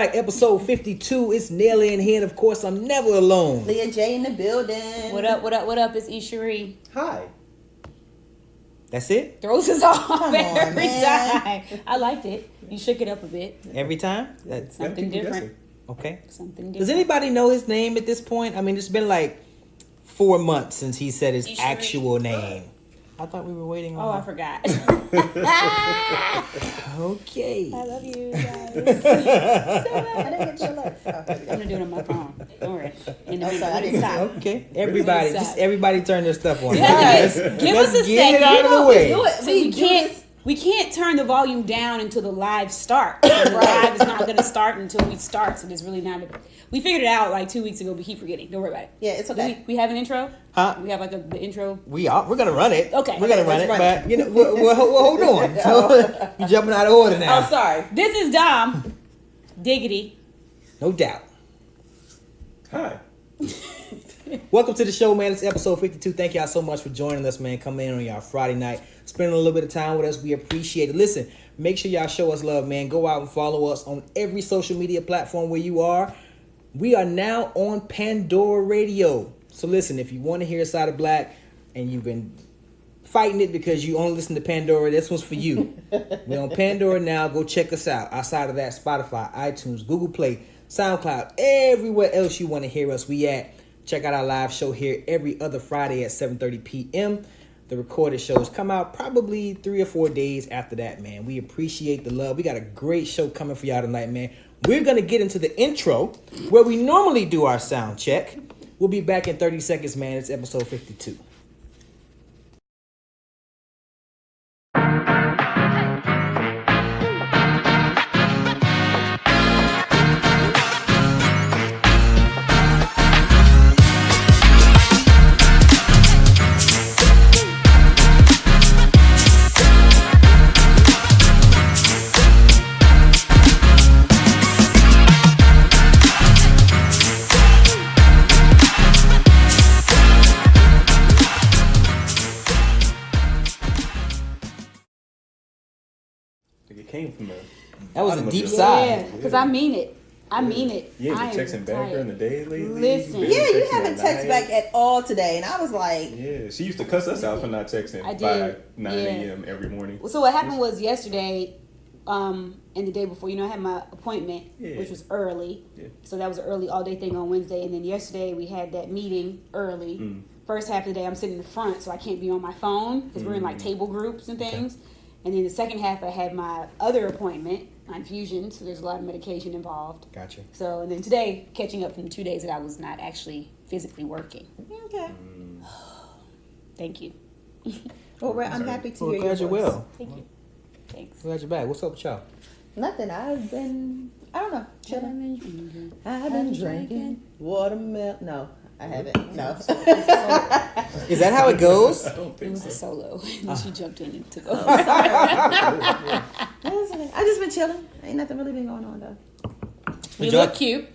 Episode 52. It's Nelly in here, and of course, I'm never alone. Leah J in the building. What up? What up? What up? It's Isherie. Hi. That's it? Throws us off Come every on, time. I liked it. You shook it up a bit. Every time? That's Something different. Okay. Something different. Does anybody know his name at this point? I mean, it's been like 4 months since he said his Isherie. actual name. I thought we were waiting on. Oh, I forgot. Okay. I love you guys. I didn't get your love. I'm gonna do it on my phone. Don't worry. In the Oh, minute. sorry, I Let it didn't- stop. Okay. Everybody, Stop. just everybody turn their stuff on. Yes. Let's Give us a get it second. out of the way. Do it. So we can't turn the volume down until the live starts. So the live is not gonna start until we start. So there's really not. We figured it out like 2 weeks ago. We keep forgetting. Don't worry about it. Yeah, it's okay. We have an intro. Huh? We have like the intro. We're gonna run it. Okay. We're gonna run it, let's run it. but you know, we'll hold on. So, you're jumping out of order now. Oh, sorry. This is Dom. Diggity. No doubt. Hi. Welcome to the show, man. It's episode 52. Thank y'all so much for joining us, man. Coming in on y'all Friday night, spending a little bit of time with us. We appreciate it. Listen, make sure y'all show us love, man. Go out and follow us on every social media platform where you are. We are now on Pandora Radio. So listen, if you want to hear Side of Black and you've been fighting it because you only listen to Pandora, this one's for you. We're on Pandora now. Go check us out. Outside of that, Spotify, iTunes, Google Play, SoundCloud, everywhere else you want to hear us, we at. Check out our live show here every other Friday at 7:30 p.m. The recorded shows come out probably 3 or 4 days after that, man. We appreciate the love. We got a great show coming for y'all tonight, man. We're going to get into the intro where we normally do our sound check. We'll be back in 30 seconds, man. It's episode 52. It came from the. That was bottom a of deep your sigh. Yeah, because I mean it. I mean it. You ain't I been am texting back during the day lately. Listen. Been Yeah, you texting haven't at texted night. back at all today, and I was like, Yeah, she used to cuss us out for not texting I by did. 9 Yeah. a.m. every morning. So what happened was yesterday, and the day before, I had my appointment, Yeah. which was early. Yeah. So that was an early all day thing on Wednesday, and then yesterday we had that meeting early. Mm. First half of the day I'm sitting in the front, so I can't be on my phone because we're in like table groups and things. And then the second half I had my other appointment, my infusion, so there's a lot of medication involved. Gotcha. So, and then today, catching up from 2 days that I was not actually physically working. okay. Thank you. Well, I'm happy to Well, hear glad your you're voice. well. Thank you. Thanks. Glad you're back. What's up with y'all? Nothing. I've been, I don't know, chilling. I've been drinking watermelon. No, I haven't. No. Is that how it goes? I don't It think was a so. solo. And then she jumped in and took over. I've just been chilling. Ain't nothing really been going on though. You y'all- look cute.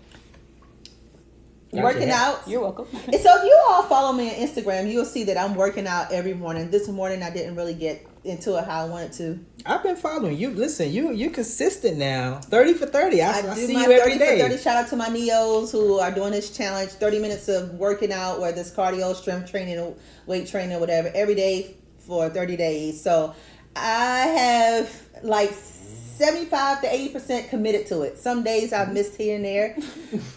Working out. You're welcome. And so if you all follow me on Instagram, you'll see that I'm working out every morning. This morning I didn't really get into it how I wanted to. I've been following you. Listen, you're consistent now. 30 for 30. I do see my you every 30 day. for 30. Shout out to my neos who are doing this challenge, 30 minutes of working out, whether it's cardio, strength training, weight training, whatever, every day for 30 days. So I have like 75 to 80% committed to it. Some days I've missed here and there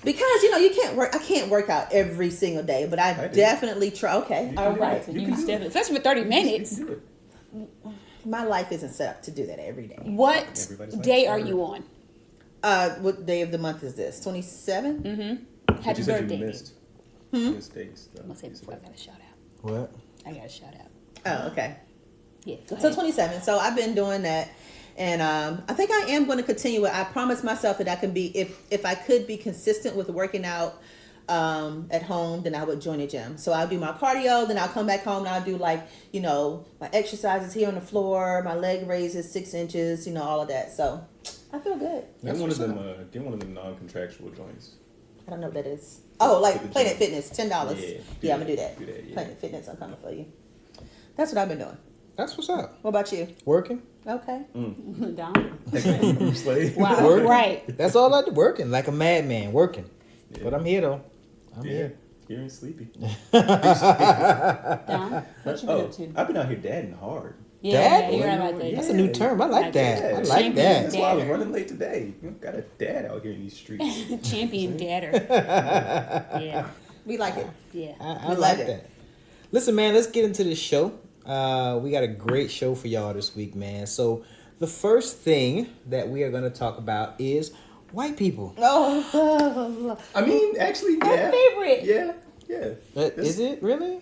because you can't work. I can't work out every single day, but I do. definitely try. Okay, all right. So you definitely, especially for 30 minutes. You do it. My life isn't set up to do that every day. What Everybody's like, day are sorry. you on? What day of the month is this? 27? Mm-hmm. But Happy you said birthday. you missed. Missed days. though. I'm gonna say before I got a shout out. What? I got a shout out. Oh, okay. Yeah, go So ahead. 27. So I've been doing that. And I think I am going to continue it. I promised myself that I can be, if I could be consistent with working out at home, then I would join a gym. So I'll do my cardio, then I'll come back home and I'll do my exercises here on the floor, my leg raises 6 inches, all of that. So I feel good. Get one of them. Get one of them non-contractual joints. I don't know what that is. Oh, For like the Planet gym. Fitness, $10. Yeah, Yeah, I'm gonna do that. Do that, yeah. Planet Fitness, I'm coming for you. That's what I've been doing. That's what's up. What about you? Working. Okay. Down. Slave. Wow. Working. Right. That's all I do. Working like a madman. Working. Yeah. But I'm here though. I'm here. You're in sleepy. Down. What you been up to? I've been out here dadding hard. Yeah, Dad? you're like that. That's a new term. I like that. I like Champion that. That's why I was dadder. running late today. You got a dad out here in these streets. Champion dadder. Yeah. We like it. Yeah. I We like love it. that. Listen, man, let's get into this show. We got a great show for y'all this week, man. So the first thing that we are going to talk about is white people. Oh. I mean, actually, My yeah. favorite. Yeah. Is it really?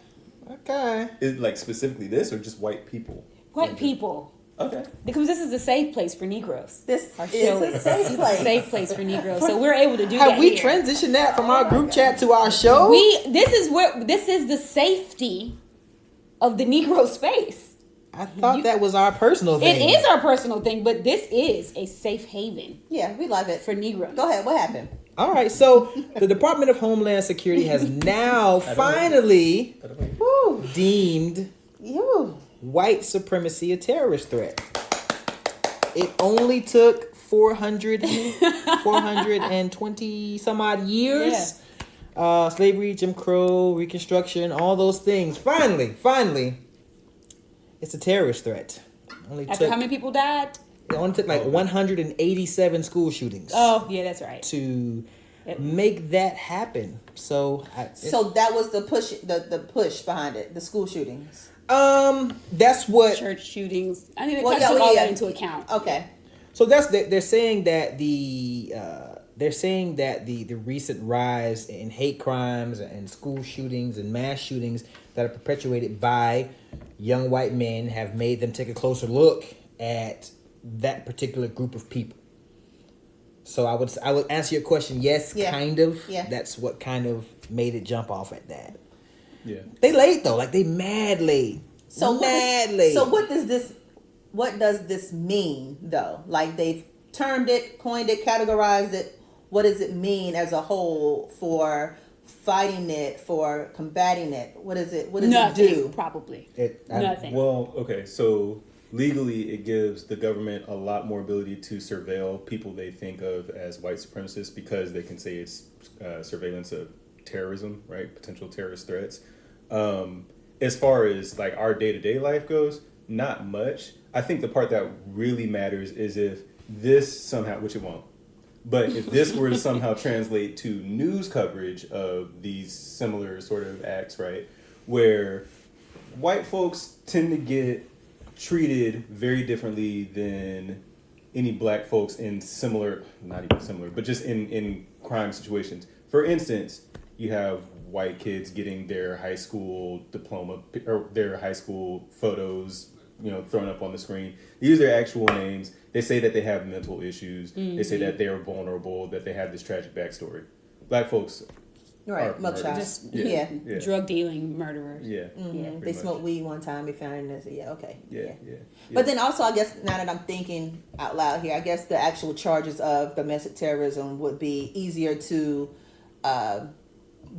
Okay. Is it like specifically this or just white people? White people. Okay. Because this is a safe place for Negroes. This Our is show a safe It's a place. safe place for Negroes. So we're able to do that Have we here. transitioned that from our group chat to our show? This is the safety of the Negro space. I thought that was our personal thing. It is our personal thing, but this is a safe haven Yeah, we love it. for Negroes. Go ahead. What happened? All right, so the Department of Homeland Security has now finally deemed You. white supremacy a terrorist threat. It only took 420 some odd years. Slavery, Jim Crow, Reconstruction, all those things. Finally, it's a terrorist threat. After how many people died? It only took like 187 school shootings. Oh, yeah, that's right. To Yep. make that happen. So So that was the push. The push behind it. The school shootings. that's what. Church shootings. I think they Well, took yeah, all yeah. that into account. Okay. So they're saying that the recent rise in hate crimes and school shootings and mass shootings that are perpetuated by young white men have made them take a closer look at that particular group of people. So I would answer your question. Yes, Yeah. kind of. Yeah. That's what kind of made it jump off at that. Yeah. They late though, like they mad late. So mad late. So what does this mean though? Like they've termed it, coined it, categorized it. What does it mean as a whole for fighting it, for combating it? What does it Nothing, do? probably. I- Nothing. Well, okay, so legally it gives the government a lot more ability to surveil people they think of as white supremacists because they can say it's surveillance of terrorism, right? Potential terrorist threats. As far as like our day-to-day life goes, not much. I think the part that really matters is if this somehow, which it won't, but if this were to somehow translate to news coverage of these similar sort of acts, right, where white folks tend to get treated very differently than any black folks in similar, not even similar, but just in crime situations. For instance, you have white kids getting their high school diploma or their high school photos, thrown up on the screen. They use their actual names. They say that they have mental issues. They say that they're vulnerable, that they have this tragic backstory. Black folks Right, are mugshots. murdered. Just Yeah. Yeah. drug dealing murderers. Yeah. Yeah. They pretty smoked much. weed one time. They found this. Yeah. Okay. Yeah. But then also, I guess now that I'm thinking out loud here, I guess the actual charges of domestic terrorism would be easier to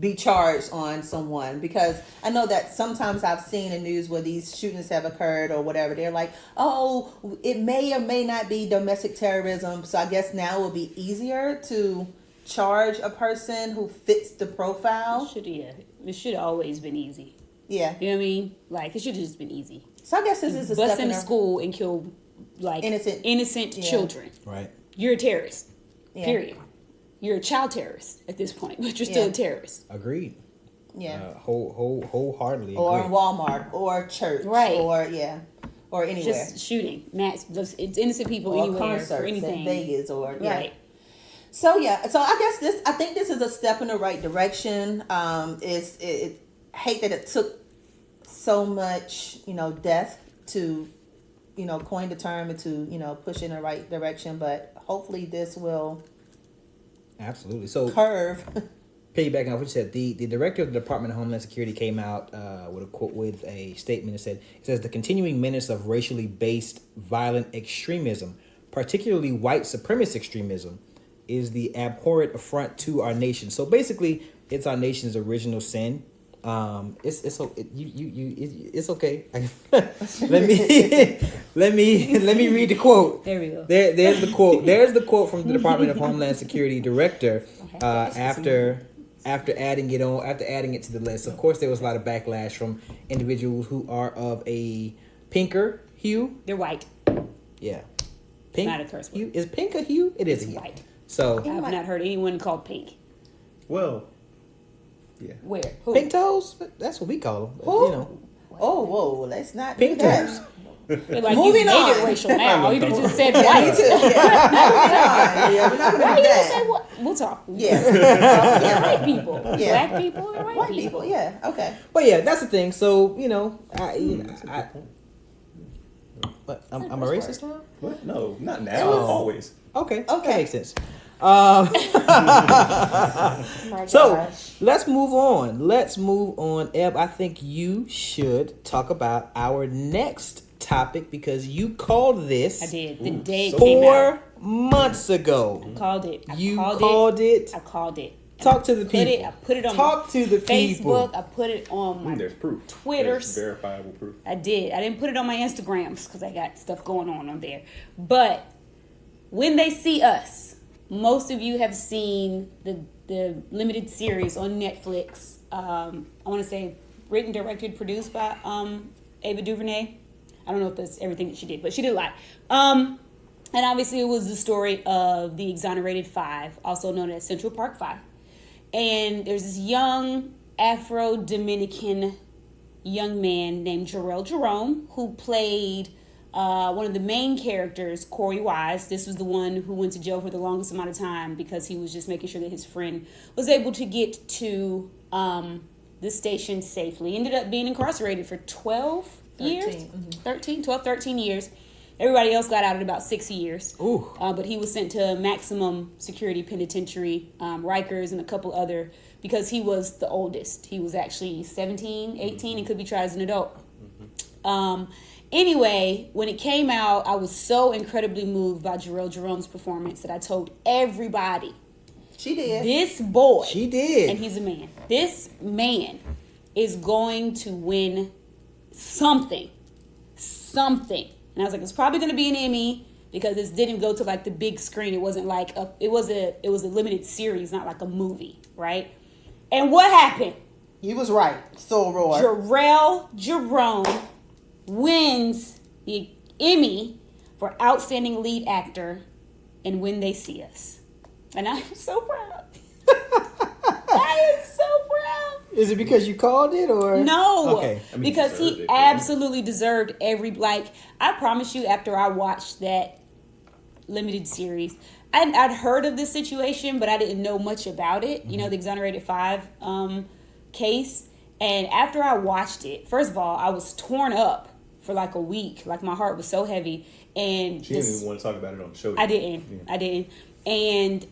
be charged on someone, because I know that sometimes I've seen in news where these shootings have occurred or whatever. They're like, oh, it may or may not be domestic terrorism. So I guess now it will be easier to charge a person who fits the profile. It should have always been easy. Yeah. You know what I mean? Like, it should have just been easy. So I guess this is a Bust step in into school and kill, like, innocent Yeah. children. Right. You're a terrorist. Yeah. Period. You're a child terrorist at this point, but you're still Yeah. a terrorist. Agreed. Yeah. Wholeheartedly Or agree. in Walmart or church. Right. Or anywhere. Just shooting, it's innocent people or anywhere concerts for anything. in Vegas or yeah. Right. So I think this is a step in the right direction. It hate that it took so much, death to, coin the term and to, push in the right direction, but hopefully this will Absolutely. So curve. piggybacking off what you said, the director of the Department of Homeland Security came out with a statement that says the continuing menace of racially based violent extremism, particularly white supremacist extremism, is the abhorrent affront to our nation. So basically, it's our nation's original sin It's okay. let me read the quote. There we go. There's the quote. There's the quote from the Department of Homeland Security director after adding it to the list. Of course, there was a lot of backlash from individuals who are of a pinker hue. They're white. Yeah, It's not a curse word. hue. Is pink a hue? It is It's a hue. white. So I've not heard anyone called pink. Well, yeah. Where? Who? pink toes. That's what we call them. Who? You know, Oh, whoa, let's not pink do that. toes. They're like, Moving you made on. it racial now. You could have just said Me white. too. Yeah. Yeah, we're not Why gonna you do didn't say that. what? We'll talk. Yeah. White people. Yeah. Black people. They're white, White people. people. Yeah. Okay. But yeah, that's the thing. So but I'm a racist now. What? No, not now. was- Always. Okay, that Okay. makes sense. Oh my So gosh. let's move on. Eb, I think you should talk about our next topic because you called this I did. The day it came out. 4 months ago. Called it. I You called it. it. I called it. Talk to the Put it. people. I put it on Talk my to the Facebook. people. I put it on my There's proof. Twitters. There's verifiable proof. I did. I didn't put it on my Instagrams because I got stuff going on there. But when they see us, most of you have seen the limited series on Netflix. I want to say written, directed, produced by Ava DuVernay. I don't know if that's everything that she did, but she did a lot. And obviously, it was the story of the Exonerated Five, also known as Central Park Five. And there's this young Afro-Dominican young man named Jerome, who played one of the main characters, Corey Wise. This was the one who went to jail for the longest amount of time because he was just making sure that his friend was able to get to the station safely. Ended up being incarcerated for 12 years. 13 years. Everybody else got out at about 6 years. Ooh. But he was sent to maximum security penitentiary, Rikers and a couple other, because he was the oldest. He was actually 17, 18, and could be tried as an adult. Anyway, when it came out, I was so incredibly moved by Jerome's performance that I told everybody, She did. this boy, She did. and he's a man, this man is going to win something. And I was like, it's probably going to be an Emmy because this didn't go to like the big screen. It wasn't like it was a limited series, not like a movie, right? And what happened? You was right. So roar. Jerome wins the Emmy for Outstanding Lead Actor in When They See Us. And I am so proud. I am so proud. Is it because you called it or No. Okay. I mean, Because deserved he it, absolutely deserved every, like, I promise you, after I watched that limited series, I'd heard of this situation, but I didn't know much about it. You know, the Exonerated Five case. And after I watched it, first of all, I was torn up for like a week. Like, my heart was so heavy. And She didn't even want to talk about it on the show. I didn't. Yeah. I didn't. And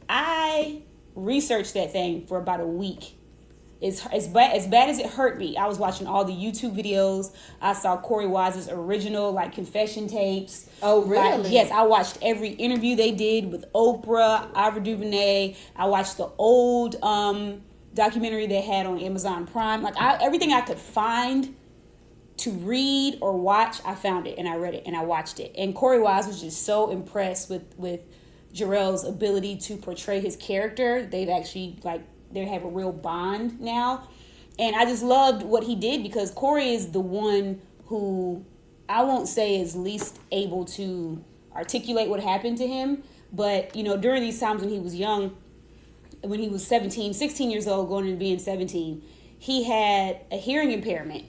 I researched that thing for about a week. As bad as it hurt me, I was watching all the YouTube videos. I saw Corey Wise's original like confession tapes. Oh, really? Like, yes, I watched every interview they did with Oprah, Ava DuVernay. I watched the old documentary they had on Amazon Prime. Like, everything I could find to read or watch, I found it and I read it and I watched it. And Corey Wise was just so impressed with Jharrel's ability to portray his character. They've actually they have a real bond now. And I just loved what he did because Corey is the one who I won't say is least able to articulate what happened to him. But, you know, during these times when he was young, when he was 16 years old, going into being 17, he had a hearing impairment.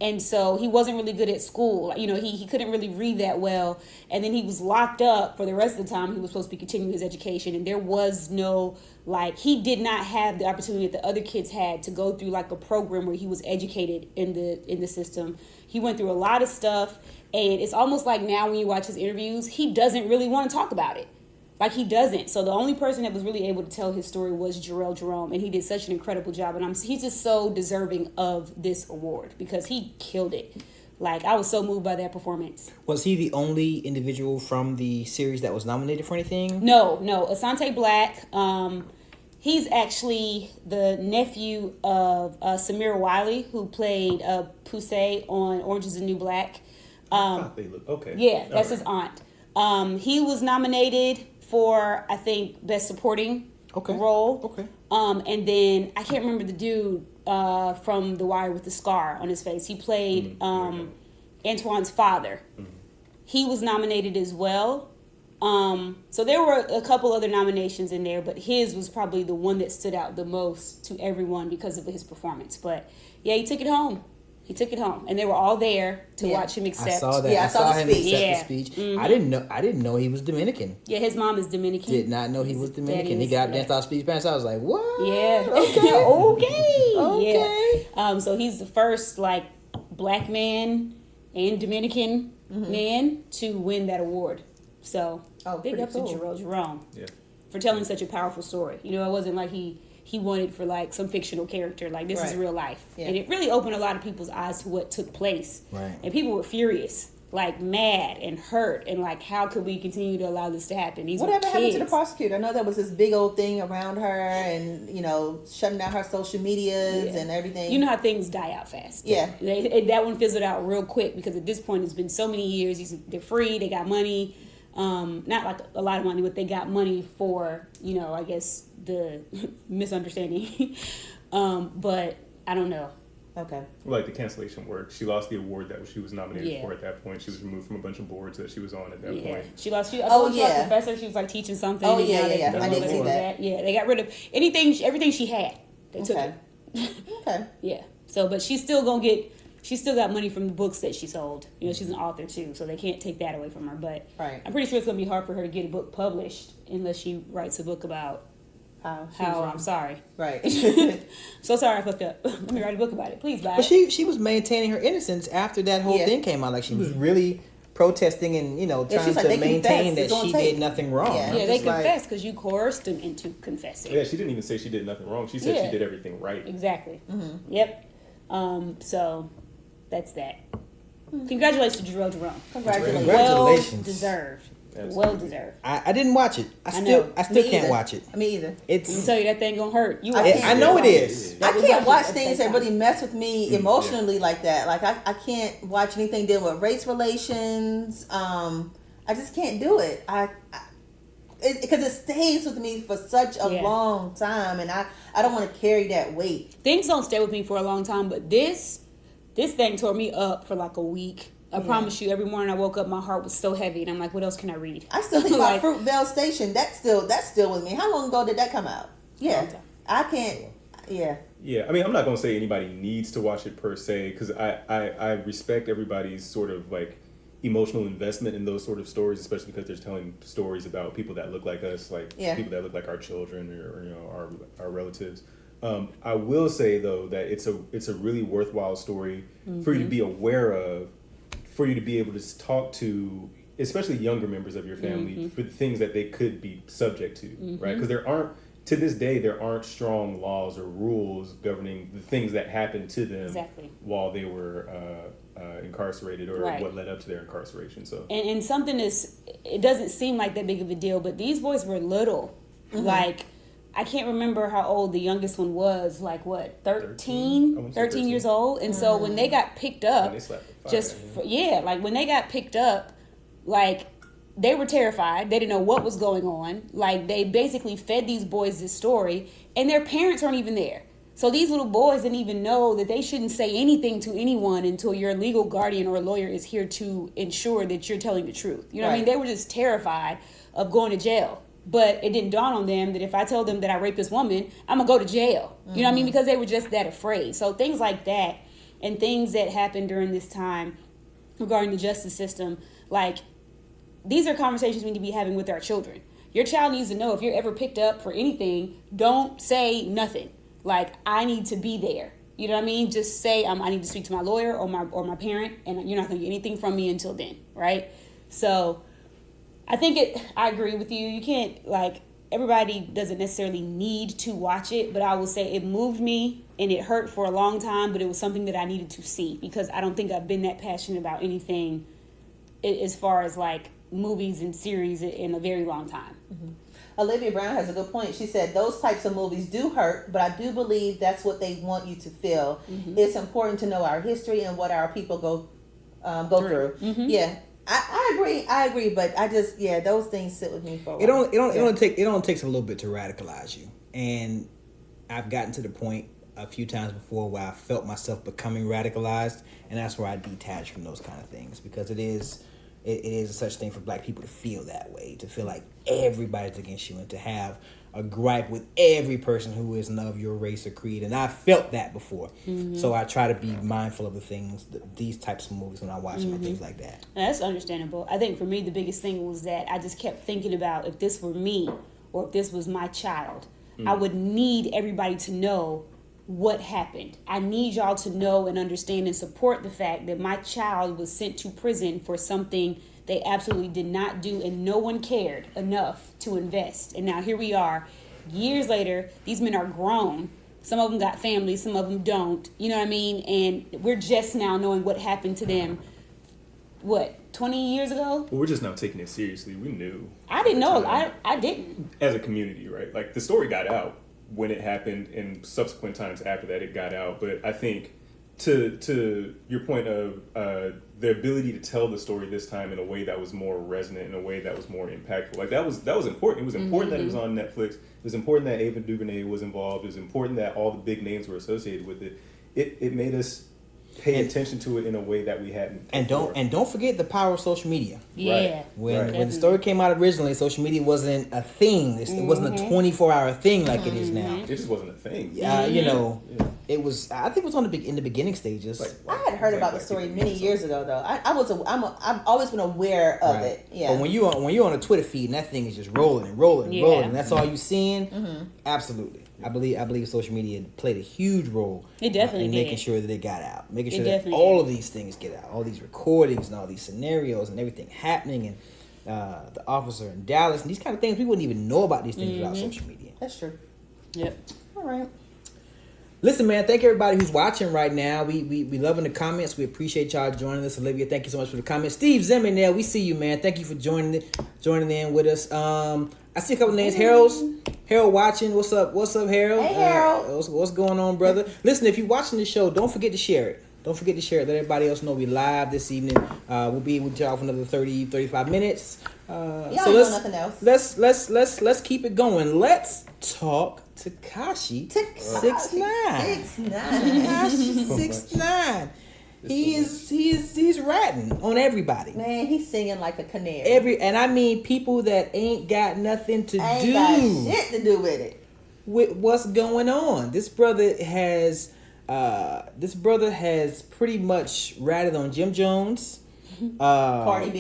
And so he wasn't really good at school. You know, he couldn't really read that well. And then he was locked up for the rest of the time. He was supposed to be continuing his education. And there was no, he did not have the opportunity that the other kids had to go through, a program where he was educated in the system. He went through a lot of stuff. And it's almost like now when you watch his interviews, he doesn't really want to talk about it. He doesn't. So the only person that was really able to tell his story was Jerome, and he did such an incredible job. And he's just so deserving of this award because he killed it. I was so moved by that performance. Was he the only individual from the series that was nominated for anything? No. Asante Black, He's actually the nephew of Samira Wiley, who played Poussey on Orange is the New Black. I thought they look okay. Yeah, that's his aunt. He was nominated for, I think, Best Supporting role. Okay. And then I can't remember the dude from The Wire with the scar on his face. He played Antoine's father. Mm-hmm. He was nominated as well. So there were a couple other nominations in there, but his was probably the one that stood out the most to everyone because of his performance. But yeah, he took it home. And they were all there to watch him accept. I saw that. Yeah, I saw him accept Yeah. the speech. Mm-hmm. I didn't know he was Dominican. Yeah, his mom is Dominican. Did not know he was Dominican. He got up there and started speech Spanish. I was like, what? Yeah. Okay. Okay. Yeah. So he's the first like black man and Dominican man to win that award. So big up to Jerome for telling such a powerful story. You know, it wasn't like he wanted for like some fictional character. Like this is real life. Yeah. And it really opened a lot of people's eyes to what took place. Right. And people were furious, like mad and hurt, and like how could we continue to allow this to happen? Whatever happened to the prosecutor? I know there was this big old thing around her, and shutting down her social medias and everything. You know how things die out fast. Yeah, that one fizzled out real quick because at this point it's been so many years. They're free. They got money. Not like a lot of money, but they got money for, I guess the misunderstanding. But I don't know. Okay. Like the cancellation work. She lost the award that she was nominated for at that point. She was removed from a bunch of boards that she was on at that point. She lost. She was a professor. She was like teaching something. Oh, yeah. I didn't see that. Yeah, they got rid of everything she had. They took it. Okay. Yeah. So, but she's still got money from the books that she sold. She's an author too, so they can't take that away from her. But I'm pretty sure it's going to be hard for her to get a book published unless she writes a book about how I'm sorry. Right. So sorry I fucked up. Let me write a book about it. Please buy But it. she was maintaining her innocence after that whole thing came out. Like she was really protesting and trying to maintain that she did nothing wrong. Yeah, they confessed because you coerced them into confessing. Yeah, she didn't even say she did nothing wrong. She said she did everything right. Exactly. Mm-hmm. Yep. So that's that. Congratulations to Jerome. Congratulations. Well deserved. Absolutely. Well deserved. I didn't watch it. I still can't watch it. Me either. Let me tell you, that thing gonna hurt. I know it is. I can't watch things that really mess with me emotionally like that. Like I can't watch anything dealing with race relations. I just can't do it. Because it stays with me for such a long time, and I don't want to carry that weight. Things don't stay with me for a long time, but this thing tore me up for like a week. I promise you, every morning I woke up, my heart was so heavy, and I'm like, what else can I read? I still think about Fruitvale Station. That's still with me. How long ago did that come out? Yeah, I can't. Yeah. Yeah, I mean, I'm not going to say anybody needs to watch it per se, because I respect everybody's sort of like emotional investment in those sort of stories, especially because they're telling stories about people that look like us, like people that look like our children or our relatives. I will say though that it's a really worthwhile story for you to be aware of, for you to be able to talk to, especially younger members of your family, for the things that they could be subject to, right? Because to this day, there aren't strong laws or rules governing the things that happened to them while they were incarcerated or what led up to their incarceration. So and something it doesn't seem like that big of a deal, but these boys were little. Like, I can't remember how old the youngest one was, like what, 13 years old. And so when they got picked up, when they got picked up, like, they were terrified. They didn't know what was going on. Like, they basically fed these boys this story, and their parents weren't even there. So these little boys didn't even know that they shouldn't say anything to anyone until your legal guardian or lawyer is here to ensure that you're telling the truth. You know what I mean? They were just terrified of going to jail. But it didn't dawn on them that if I tell them that I raped this woman, I'm going to go to jail. You know what I mean? Because they were just that afraid. So things like that and things that happened during this time regarding the justice system, like, these are conversations we need to be having with our children. Your child needs to know if you're ever picked up for anything, don't say nothing. Like, I need to be there. You know what I mean? Just say, I need to speak to my lawyer or my parent, and you're not going to get anything from me until then, right? So I agree with you. You can't, like, everybody doesn't necessarily need to watch it, but I will say it moved me and it hurt for a long time, but it was something that I needed to see because I don't think I've been that passionate about anything as far as, like, movies and series in a very long time. Olivia Brown has a good point. She said those types of movies do hurt, but I do believe that's what they want you to feel. It's important to know our history and what our people go through. Yeah, I agree. But I just those things sit with me for a while. It only takes a little bit to radicalize you, and I've gotten to the point a few times before where I felt myself becoming radicalized, and that's where I detach from those kind of things, because it is a such thing for black people to feel that way, to feel like everybody's against you, and to have a gripe with every person who isn't of your race or creed. And I felt that before. So I try to be mindful of the things, these types of movies when I watch them and things like that. That's understandable. I think for me, the biggest thing was that I just kept thinking about, if this were me or if this was my child, I would need everybody to know what happened. I need y'all to know and understand and support the fact that my child was sent to prison for something they absolutely did not do, and no one cared enough to invest. And now here we are, years later, these men are grown. Some of them got families, some of them don't. You know what I mean? And we're just now knowing what happened to them, 20 years ago? Well, we're just now taking it seriously. We knew. I didn't know. I didn't. As a community, right? Like, the story got out when it happened, and subsequent times after that it got out. But I think to your point of the ability to tell the story this time in a way that was more resonant, in a way that was more impactful, like that was important. It was important that it was on Netflix. It was important that Ava DuVernay was involved. It was important that all the big names were associated with it. It made us pay attention to it in a way that we hadn't before. And don't forget the power of social media. Yeah. When the story came out originally, social media wasn't a thing. It wasn't a 24-hour thing like it is now. It just wasn't a thing. It was. I think it was in the beginning stages. I had heard about the story many years ago, though. I've always been aware of it. Yeah. But when you're on a Twitter feed and that thing is just rolling and rolling and rolling, and that's all you seeing, absolutely. I believe social media played a huge role in making sure that it got out, making sure that all of these things get out, all these recordings and all these scenarios and everything happening, and the officer in Dallas and these kind of things. We wouldn't even know about these things without social media. That's true. Yep. All right. Listen, man, thank everybody who's watching right now. We loving the comments. We appreciate y'all joining us. Olivia, thank you so much for the comments. Steve Zeman there, we see you, man. Thank you for joining in with us. I see a couple names. Harold watching. What's up, Harold? Hey, Harold. What's going on, brother? Listen, if you're watching the show, don't forget to share it. Let everybody else know we live this evening. We'll be with y'all for another 35 minutes. Y'all know nothing else. Let's keep it going. Let's talk Tekashi 6ix9ine. 6ix9ine. He's ratting on everybody. Man, he's singing like a canary. And I mean people that ain't got nothing to ain't do. Got shit to do with it. With what's going on. This brother has pretty much ratted on Jim Jones. Cardi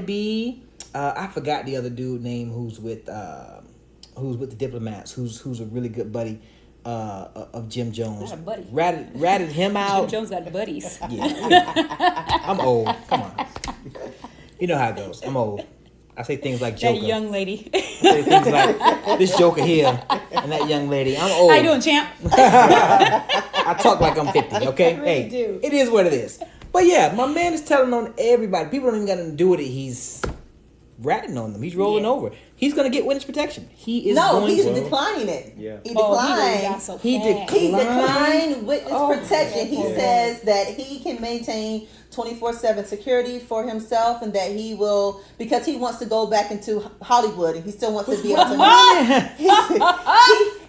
B. I forgot the other dude name who's with the Diplomats, who's a really good buddy of Jim Jones. Not a buddy. Ratted him out. Jim Jones got buddies. Yeah. I'm old. Come on. You know how it goes. I'm old. I say things like Joker. That young lady. I say things like this Joker here and that young lady. I'm old. How you doing, champ? I talk like I'm 50, okay? I really do. It is what it is. But yeah, my man is telling on everybody. People don't even got nothing to do with it. He's ratting on them. He's rolling over. He's going to get witness protection. He's declining it. Yeah. He declined. He declined witness protection. He says that he can maintain 24/7 security for himself, and that he will, because he wants to go back into Hollywood and he still wants to be able to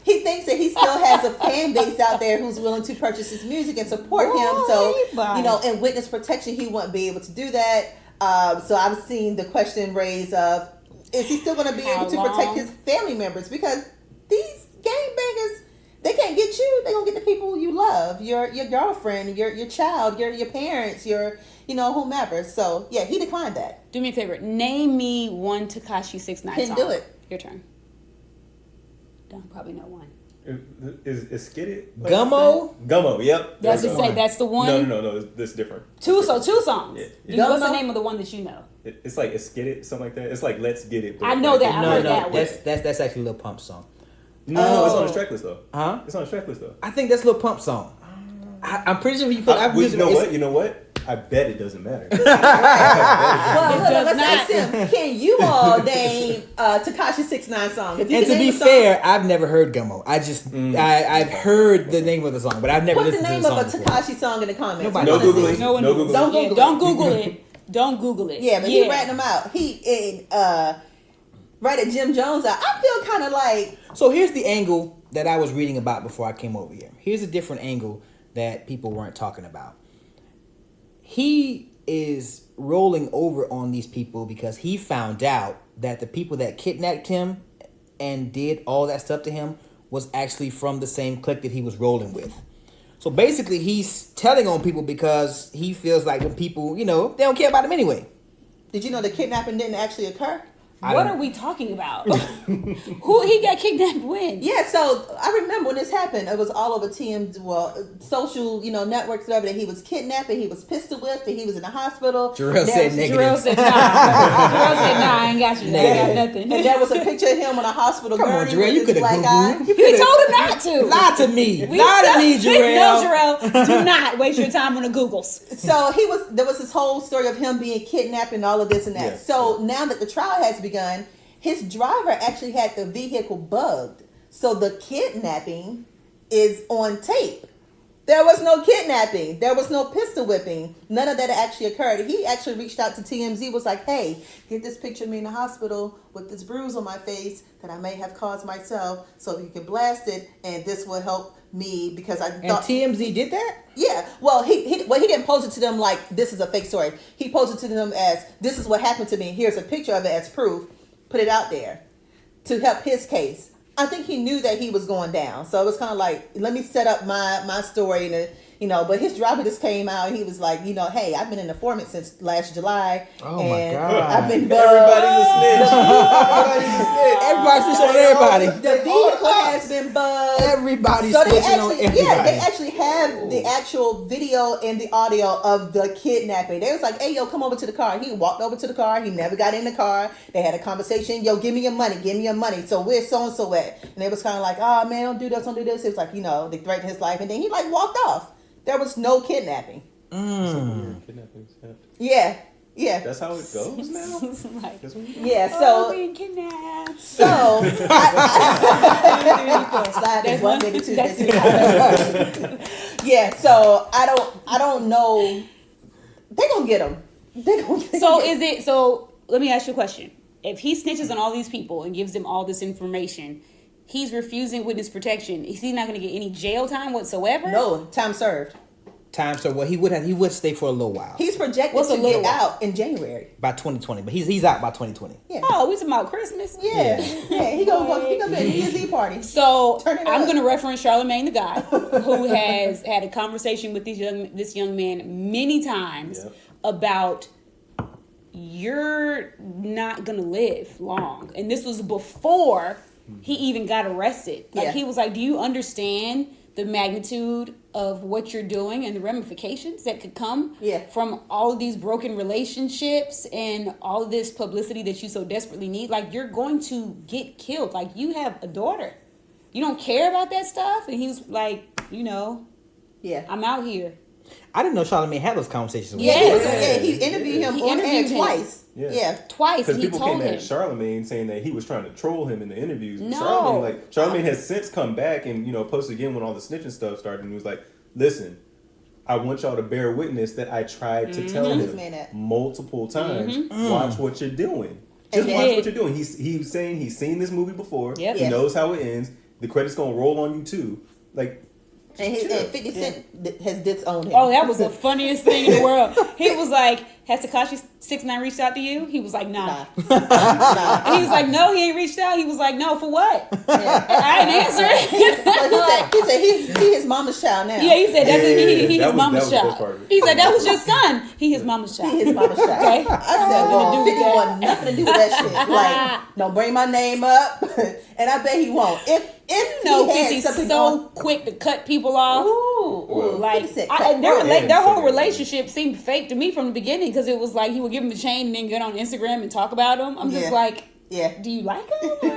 he thinks that he still has a fan base out there who's willing to purchase his music and support him. So, in witness protection, he wouldn't be able to do that. So I've seen the question raised of, is he still going to be able to protect his family members? Because these gangbangers, they can't get you. They're going to get the people you love, your girlfriend, your child, your parents, your whomever. So yeah, he declined that. Do me a favor. Name me one Tekashi 6ix9ine Can song. do it. Your turn. Don't probably know one. Is Skid It? Gummo? Gummo, yep. That's the one. No. This different. Two songs. Yeah. What's the name of the one that you know? It's like Skid It, something like that. It's like Let's Get It. I know that. I heard No. that. That's actually Lil Pump's song. No, it's on his track list though. Huh? It's on his track list though. I think that's Lil Pump's song. I'm pretty sure You know what? I bet it doesn't matter. Well, let's not. ask him. Can you all name Tekashi 6ix9ine song? If you And can to name be a song, fair, I've never heard Gummo. I've heard the name of the song, but I've never put the listened to name the of song a before. Tekashi song in the comments. Nobody We No wanna see. Googling. No one No knows. Googling. Don't Google Don't it. Google it. Don't Google it. Yeah, but he ratting them out. He ratted Jim Jones out. I feel kind of like So here's the angle that I was reading about before I came over here. Here's a different angle that people weren't talking about. He is rolling over on these people because he found out that the people that kidnapped him and did all that stuff to him was actually from the same clique that he was rolling with. So basically, he's telling on people because he feels like when people, they don't care about him anyway. Did you know the kidnapping didn't actually occur? What are we talking about? Who he got kidnapped when? Yeah, so I remember when this happened, it was all over social, networks, whatever, that he was kidnapped and he was pistol whipped and he was in the hospital. Jharrel said negative. Jharrel said, nah. Jharrel said, nah, I ain't got you. I ain't got nothing. And there was a picture of him on a hospital Come on, gurney Jharrel, you with his coulda black Googled. eye. We told him not to. Lie to me. Lie to me, Jharrel. No, Jharrel, do not waste your time on the Googles. So there was this whole story of him being kidnapped and all of this and that. Yeah. So now that the trial has begun, his driver actually had the vehicle bugged. So the kidnapping is on tape. There was no kidnapping. There was no pistol whipping. None of that actually occurred. He actually reached out to TMZ, was like, hey, get this picture of me in the hospital with this bruise on my face that I may have caused myself, so you can blast it, and this will help me because I And thought... TMZ did that? Yeah, well, he didn't pose it to them like this is a fake story. He posed it to them as this is what happened to me. Here's a picture of it as proof. Put it out there to help his case. I think he knew that he was going down, so it was kind of like, let me set up my story, and but his driver just came out and he was like, hey, I've been an informant since last July. Oh, and my God. I've been Everybody's a snitch. Everybody's a snitch. Everybody's snitching on everybody. The vehicle has been bugged. Everybody's So they snitching on actually, everybody. they actually have the actual video and the audio of the kidnapping. They was like, hey, yo, come over to the car. He walked over to the car. He never got in the car. They had a conversation. Yo, give me your money. Give me your money. So where's so-and-so at? And they was kind of like, oh, man, don't do this, don't do this. It was like, they threatened his life. And then he walked off. There was no kidnapping. Kidnappings, Yeah. That's how it goes now? Like, That's what you do? Yeah, oh, so... being kidnapped. So, slide this one, maybe two, That's this, yeah. So I don't know. They gonna get him. So let me ask you a question. If he snitches on all these people and gives them all this information, he's refusing witness protection. Is he not going to get any jail time whatsoever? No time served. So he would stay for a little while. He's projected What's a to little get while? out in January. By 2020, but he's out by 2020. Yeah. Oh, we talking about Christmas? Yeah. He gonna be a New Year's Eve party. So Turn it I'm up. going to reference Charlemagne the guy who has had a conversation with this young man many times about you're not going to live long. And this was before he even got arrested. Like he was like, do you understand the magnitude of what you're doing and the ramifications that could come from all of these broken relationships and all of this publicity that you so desperately need? Like, you're going to get killed. Like, you have a daughter. You don't care about that stuff? And he was like, I'm out here. I didn't know Charlemagne had those conversations with Yeah, he interviewed him He on air interviewed him. twice. Yeah. Twice. Because And he people told came him. at Charlemagne saying that he was trying to troll him in the interviews. No. Charlemagne has since come back and posted again when all the snitching stuff started, and he was like, "Listen, I want y'all to bear witness that I tried to tell him multiple times. Watch what you're doing. Just watch what you're doing." He was saying he's seen this movie before. Yep. He knows how it ends. The credit's gonna roll on you too. Like. And 50 Cent has disowned him. Oh, that was the funniest thing in the world. He was like, has Tekashi 6ix9ine reached out to you? He was like, nah. And he was like, no, he ain't reached out. He was like, no, for what? I didn't answer it. He said he his mama's child now. Yeah, he said that's he his mama's that was the best part child. of it. He said that was your son. He his mama's child. He his mama's child. Okay. I said, well, 50 want nothing to do with that shit. Like, don't bring my name up. And I bet he won't. If No, he had 50's something so going, quick to cut people off. ooh, Like 50 Cent their whole relationship seemed fake to me from the beginning because it was like he would give him a chain and then get on Instagram and talk about him. I'm just like, Yeah. Do you like him? Or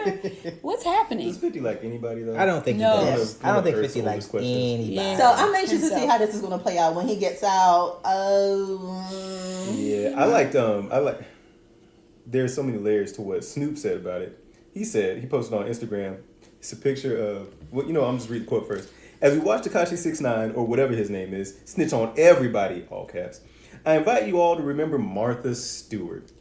what's happening? Does 50 like anybody though? I don't think No. he does. I don't think 50 Ursula's likes questions. anybody. Yeah. So I'm anxious to So- see how this is going to play out when he gets out. Yeah, I like. There's so many layers to what Snoop said about it. He posted on Instagram. It's a picture of I'm just reading the quote first. As we watch Tekashi 6ix9ine or whatever his name is snitch on everybody, all caps. I invite you all to remember Martha Stewart.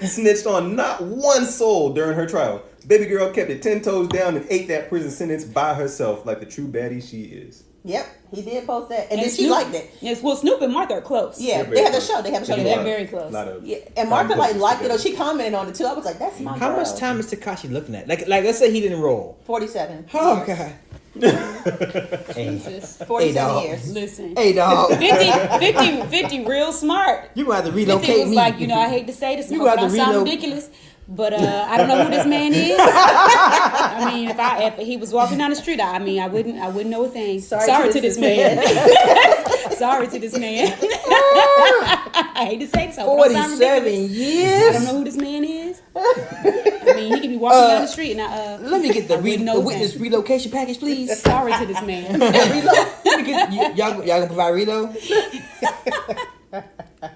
Snitched on not one soul during her trial. Baby girl kept it 10 toes down and ate that prison sentence by herself like the true baddie she is. Yep, he did post that, and then she Snoop- liked it. Yes, well, Snoop and Martha are close. Yeah, They're they have very a show. They have a show Yeah, together. they're very close. Yeah, and Martha liked it. Or she commented on it too. I was like, "That's my How girl." much time is Tekashi looking at? Like let's say he didn't roll. 47. Oh years. god. Hey, Jesus. 47 dog. years. Listen. hey dog. 50 real smart. You gonna have to 50 relocate was me. like, I hate to say this, You I hope it got to don't sound reload. ridiculous, but I don't know who this man is. I mean, if he was walking down the street, I wouldn't know a thing. Sorry to this man. Sorry to this man. I hate to say so. but it don't sound 47 ridiculous. years. I don't know who this man is. I mean, he could be walking down the street and Let me get the, I wouldn't know the a witness thing. relocation package, please. Sorry to this man. Let me get, y'all gonna provide reload?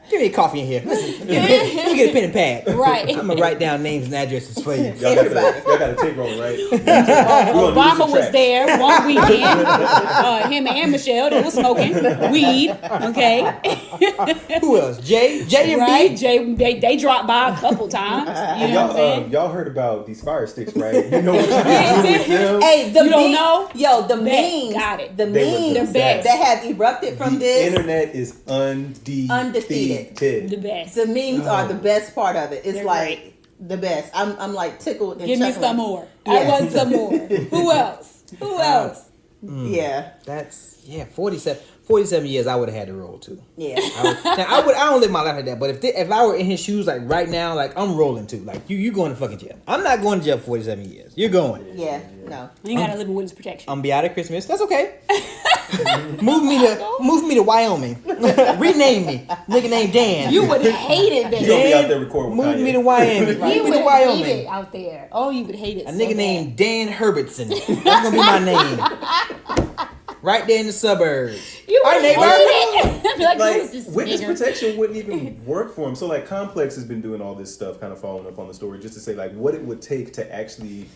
Give me a coffee in here. Listen, let me get a pen and pad. Right. I'm gonna write down names and addresses for you. Y'all got a take roll, right? Obama was there one weekend. Him and Michelle, they were smoking weed. Okay, Who else? Jay and right? B. Jay, they dropped by a couple times. You know what I'm saying? Y'all heard about these fire sticks, right? You know what you can do with them. Hey, the You don't meme- know? Yo, the Bet. memes. Got it. The They were memes the best. that have erupted from The this. internet is undefeated. The best. The memes are the best part of it. It's They're like great. the best. I'm like tickled and Give me chuckling. some more. I Yes. want some more. Who else? Who else? Yeah, That's 47 years. I would have had to roll too. yeah. I don't live my life like that. But if I were in his shoes, like right now, like I'm rolling too. Like you going to fucking jail. I'm not going to jail for 47 years. You're going. Yeah, no. You gotta live in witness protection. I'm be out of Christmas. That's okay. move me to Wyoming. Rename me. Nigga named Dan. You would hate it You there. gonna be out there recording with Move Kanye. me to Wyoming. You Move me would to hate Wyoming. it out there. Oh, you would hate it. A so nigga bad. named Dan Herbertson. That's gonna be my name. Right there in the suburbs. You Hi, would neighbor. hate it. I'd be like, Like who is this witness nigger? protection wouldn't even work for him. So like Complex has been doing all this stuff, kind of following up on the story, just to say like what it would take to actually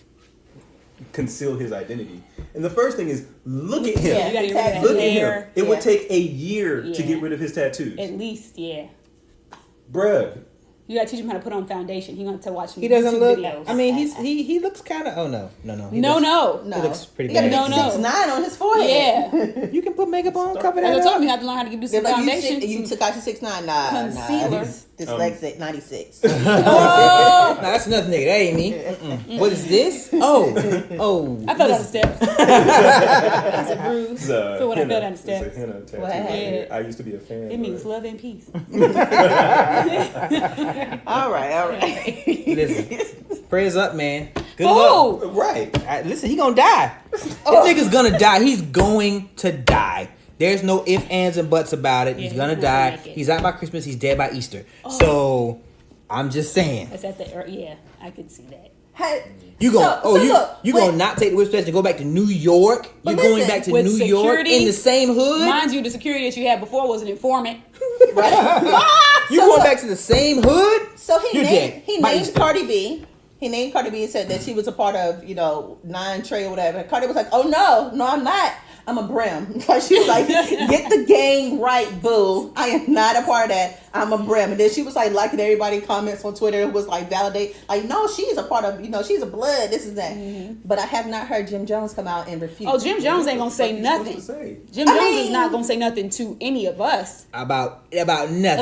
conceal his identity. And the first thing is look at him. Yeah. You gotta get rid of Look that at hair. him. It would take a year to Yeah. get rid of his tattoos. At least, yeah. Bruh. You gotta teach him how to put on foundation. He gonna to watch me He doesn't YouTube look. videos. I mean, he looks kind of. Oh no. He no, looks- no. No, He looks pretty He got a bad. big No. 6'9" on his forehead. Yeah. You can put makeup on, cover They that told up. me how to learn how to do They're some like, foundation. you Tekashi 6'9". Nah, Concealer. he's dyslexic 96. Oh, Nah, that's another nigga. That ain't me. Mm-mm. What is this? Oh. I fell down the steps. It's a bruise. It's a So when I henna. fell down the It's a steps, henna tattoo. What happened? I used to be a fan. it but- means love and peace. all right. Listen, prayers up, man. Good Oh, luck. Right. Listen, he gonna die. This nigga's gonna die. He's going to die. There's no ifs, ands, and buts about it. Yeah, He's gonna he's not die. gonna make it. He's out by Christmas. He's dead by Easter. So I'm just saying. that's at the yeah. I could see that. You gonna you wait. gonna not take the whip and go back to New York? But You're going listen, back to with New York security, in the same hood? Mind you, the security that you had before was an informant. You going back to the same hood? So he You're named dead. he By named Easter. Cardi B. He named Cardi B and said that she was a part of, 9 Trey or whatever. Cardi was like, "Oh no, I'm not. I'm a brim." Like she was like, "Get the gang right, boo. I am not a part of that. I'm a brim." And then she was like liking everybody comments on Twitter. It was like validate, like, "No, she's a part of, she's a blood. This is that." But I have not heard Jim Jones come out and refute. Oh, Jim Jones ain't gonna say What you nothing. supposed to say? Jim Jones is not gonna say nothing to any of us. About nothing.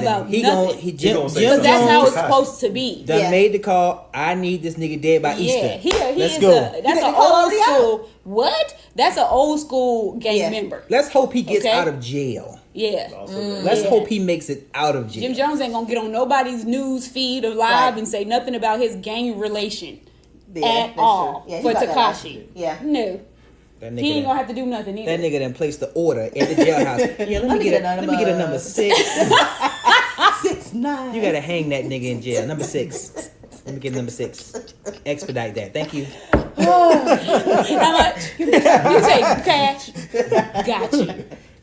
About he nothing. Gonna, he Jim, gonna say Jim Because that's how Jones it's supposed to be. done Yeah. made the call. I need this nigga dead by Easter. Yeah, he Let's is go. that's He an got the call old already school. What? That's an old school gang Yeah. member. Let's hope he gets Okay. out of jail. Yeah. Also very- Let's Yeah. hope he makes it out of jail. Jim Jones ain't gonna get on nobody's news feed or live Right. and say nothing about his gang relation Yeah, at that's all true. Yeah, he for got that Tekashi. Yeah. No, That he ain't nigga, gonna have to do nothing either. that nigga done placed the order at the jailhouse. Yeah, let me get a number 6. 6'9". nice. You gotta hang that nigga in jail. Number 6. Let me get number 6. Expedite that. Thank you. How much? You take cash. Got you.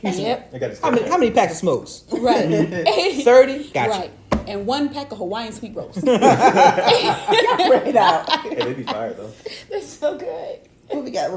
Yep. I got this. How many packs of smokes? Right. 30? Got Right. And 1 pack of Hawaiian sweet rolls. Bring it out. Hey, they be fired though. They're so good. What we got?